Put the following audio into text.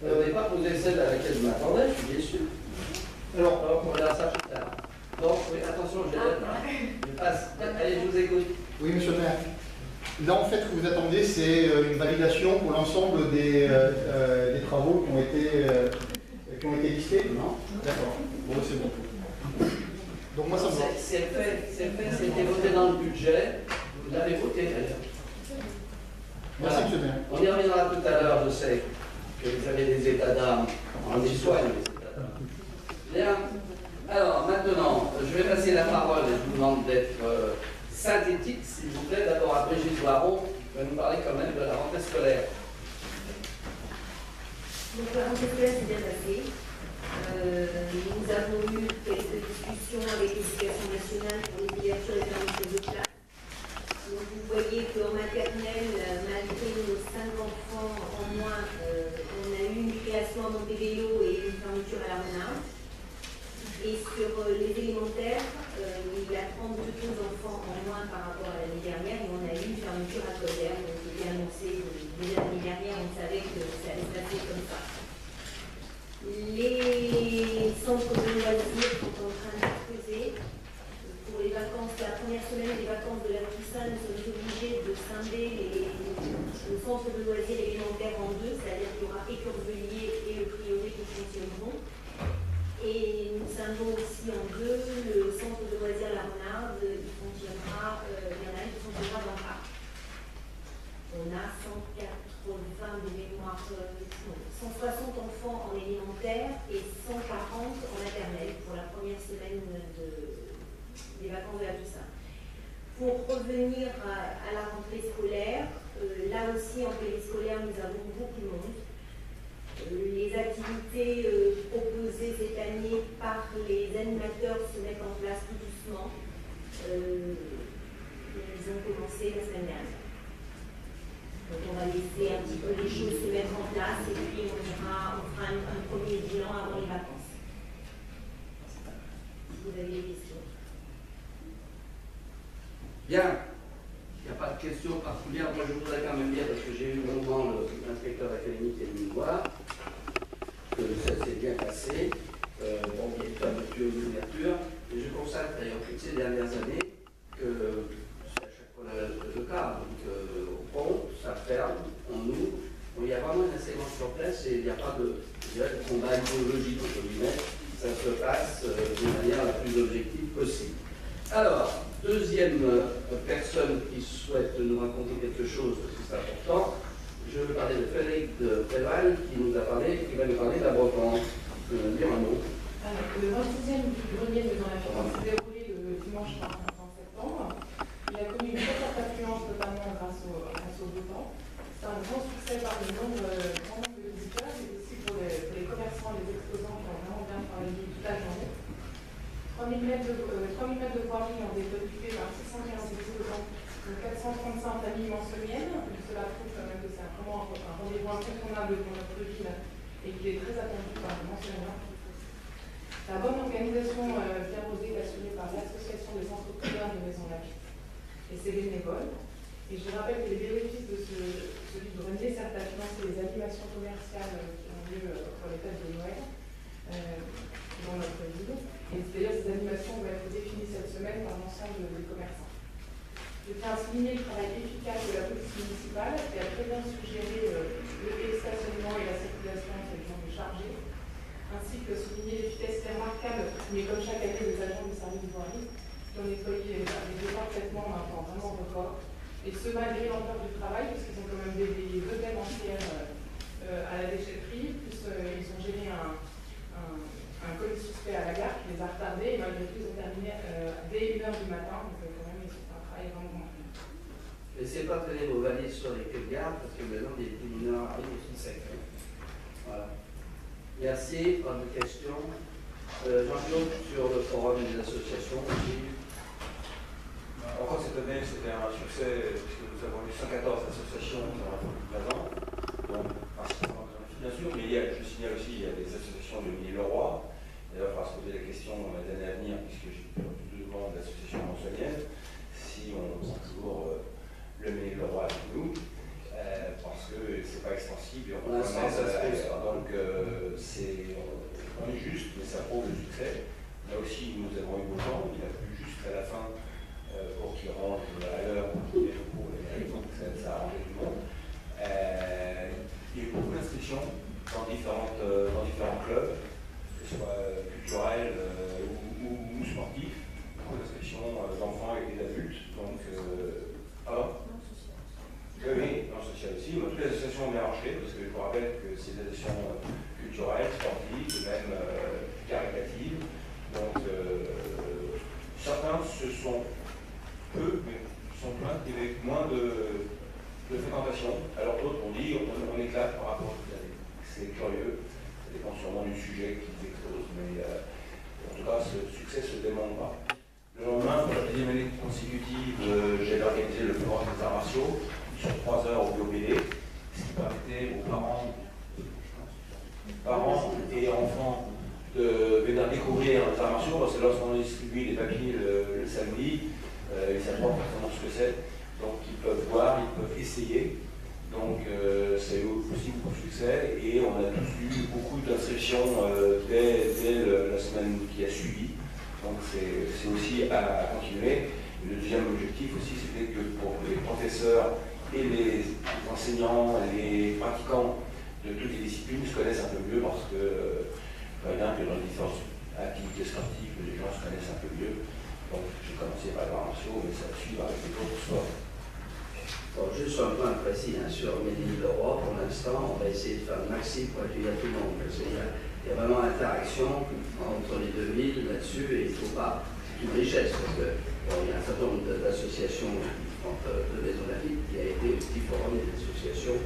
Vous n'avez pas posé celle à laquelle je m'attendais, je suis déçu. Alors, Donc, on verra ça plus tard. Donc, oui, attention, je l'aide. Je passe. Allez, je vous écoute. oui, monsieur le maire. Là, en fait, ce que vous attendez, c'est une validation pour l'ensemble des travaux qui ont été listés. Non. D'accord. Bon, c'est bon. Donc, moi, ça me va. C'est fait, c'était voté dans le budget. Vous l'avez voté d'ailleurs. Merci, monsieur le maire. On y reviendra tout à l'heure, je sais que vous avez des états d'âme. On y soigne les états d'âme. Bien. Alors, maintenant, je vais passer la parole et je vous demande d'être synthétique, s'il vous plaît. D'abord à Brigitte Voiron, qui va nous parler quand même de la rentrée scolaire. Donc la rentrée scolaire s'est bien passée. Nous avons eu quelques discussions avec l'Éducation nationale pour l'ouverture et fermeture de classe. Donc vous voyez qu'en maternelle, malgré nos 5 enfants en moins, on a eu une création à Montebello et une fermeture à la Renarde. Et sur les élémentaires, il y a 32 enfants en moins par rapport à l'année dernière et on a eu une fermeture à Colère. Donc c'était annoncé déjà l'année dernière, on savait que ça allait se passer comme ça. Les centres de loisirs sont en train d'exploser. Pour les vacances, la première semaine des vacances de la Toussaint, nous sommes obligés de scinder le centre de loisirs élémentaire en deux, c'est-à-dire qu'il y aura Écurbelier et le Prieuré qui fonctionneront. Et nous scindons aussi en deux le centre de loisirs La Renarde, il fonctionnera, il y en a un qui fonctionnera dans le parc. On a 180 de mémoire, 160 enfants en élémentaire et 140 en maternelle pour la première semaine des vacances de la Toussaint. Pour revenir à la rentrée scolaire, là aussi en périscolaire nous avons beaucoup de monde. Les activités proposées cette année par les animateurs se mettent en place tout doucement. Ils ont commencé la semaine dernière. Donc on va laisser un petit peu les choses se mettre en place et puis on fera un premier bilan avant les vacances. Si vous avez des questions. Bien. Il n'y a pas de questions particulières. Moi, je voudrais quand même dire, parce que j'ai eu longuement l'inspecteur académique qui est venu me voir, que ça s'est bien passé. Bon, il y a eu fermeture, l'ouverture. Et je constate d'ailleurs toutes ces dernières années que c'est à chaque fois le cas. Donc, au pont, ça ferme, on ouvre. Bon, il y a vraiment une séquence sur place et il n'y a pas de combat idéologique, entre guillemets. Ça se passe de manière la plus objective possible. Alors, deuxième personne qui souhaite nous raconter quelque chose, parce que c'est important, je veux parler de Frédéric de Préval, qui va nous parler de la brocante. Dire un mot. Le 26e du grenier de dans la France s'est déroulé le dimanche 20 septembre. Il a connu une forte affluence, notamment grâce au beau temps. C'est un grand succès par le nombre de visiteurs et aussi pour les commerçants et les exposants qui ont vraiment bien travaillé toute la journée. 3000 mètres de voirie ont été occupés par 615 exposants, donc 435 familles manceliennes. Cela prouve quand même que c'est vraiment un rendez-vous incontournable pour notre ville et qui est très attendu par les manceliens. La bonne organisation bien posée est assurée par l'association des entrepreneurs de Maison Lafitte et ses bénévoles. Et je rappelle que les bénéfices de ce livre-grenier servent à financer les animations commerciales qui ont lieu pour les fêtes de Noël dans notre ville. Et d'ailleurs, ces animations vont être définies cette semaine par l'ensemble des commerçants. Je tiens à souligner le travail efficace de la police municipale qui a très bien suggéré le stationnement et la circulation sur les zones chargées, ainsi que souligner l'efficacité remarquable, mais comme chaque année, des agents du service de voirie qui ont nettoyé les deux parfaitement en un temps vraiment record. Et ce, malgré l'ampleur du travail, parce qu'ils ont quand même des deux thèmes entières à la déchetterie, plus ils ont géré un colis suspect à la gare qui les a retardés, et malgré tout, ils ont terminé dès 1h du matin, donc quand même, ils sont un travail vraiment. N'essayez pas de traîner vos valises sur les quais de gare, parce que maintenant, des mineurs arrivent aussi secs. Voilà. Merci. Pas de questions. Jean-Claude, sur le forum des associations aussi. Encore cette année, c'était un succès, puisque nous avons eu 114 associations dans la ans. Donc, principalement bien sûr, mais je signale aussi, il y a des associations de Ménil-le-Roi. D'ailleurs, il faudra se poser la question dans les années à venir, puisque j'ai plus de demandes d'associations manceliennes, si on prend toujours le Ménil-le-Roi avec nous, parce que c'est pas extensible. Et on ça se pose pas. Donc on est juste, mais ça prouve le succès. Là aussi, nous avons eu beau temps, il a plu juste à la fin pour qu'il rentre à l'heure pour les locaux et les mairies, donc ça a arrangé tout le monde. Il y a eu beaucoup d'inscriptions dans différents clubs, que ce soit culturels ou sportifs, beaucoup d'inscriptions d'enfants et d'adultes. Donc, oui, non social aussi. Toutes les associations ont bien marché, parce que je vous rappelle que c'est des associations culturelles, sportives, même caritatives. Donc, certains se sont peu, mais sont pleins avec moins de fréquentation. Alors d'autres ont dit on éclate par rapport à toute l'année. C'est curieux, ça dépend sûrement du sujet qui explose, mais en tout cas ce succès se démontre pas. Le lendemain, pour la deuxième année consécutive, j'ai organisé le forum des arts martiaux sur 3 heures au BOPD, ce qui permettait aux parents et enfants de venir découvrir les arts martiaux, parce que lorsqu'on distribue des papiers le samedi, ils ne savent pas forcément ce que c'est. Donc ils peuvent voir, ils peuvent essayer. Donc c'est aussi beaucoup de succès et on a tous eu beaucoup d'inscriptions dès la semaine qui a suivi. Donc c'est aussi à continuer. Le deuxième objectif aussi, c'était que pour les professeurs et les enseignants, les pratiquants de toutes les disciplines se connaissent un peu mieux, parce que bien que dans les différentes activités sportives, les gens se connaissent un peu mieux. Donc j'ai commencé par les arts martiaux, mais ça va suivre avec les autres sports. Bon, juste un point précis sur Made in Leroy, pour l'instant, on va essayer de faire le maxi pour accueillir tout le monde. Parce qu'il y a vraiment interaction entre les deux villes là-dessus, et il ne faut pas. C'est une richesse, parce qu'il y a un certain nombre d'associations entre deux maisons olympiques qui a été aussi forum des associations.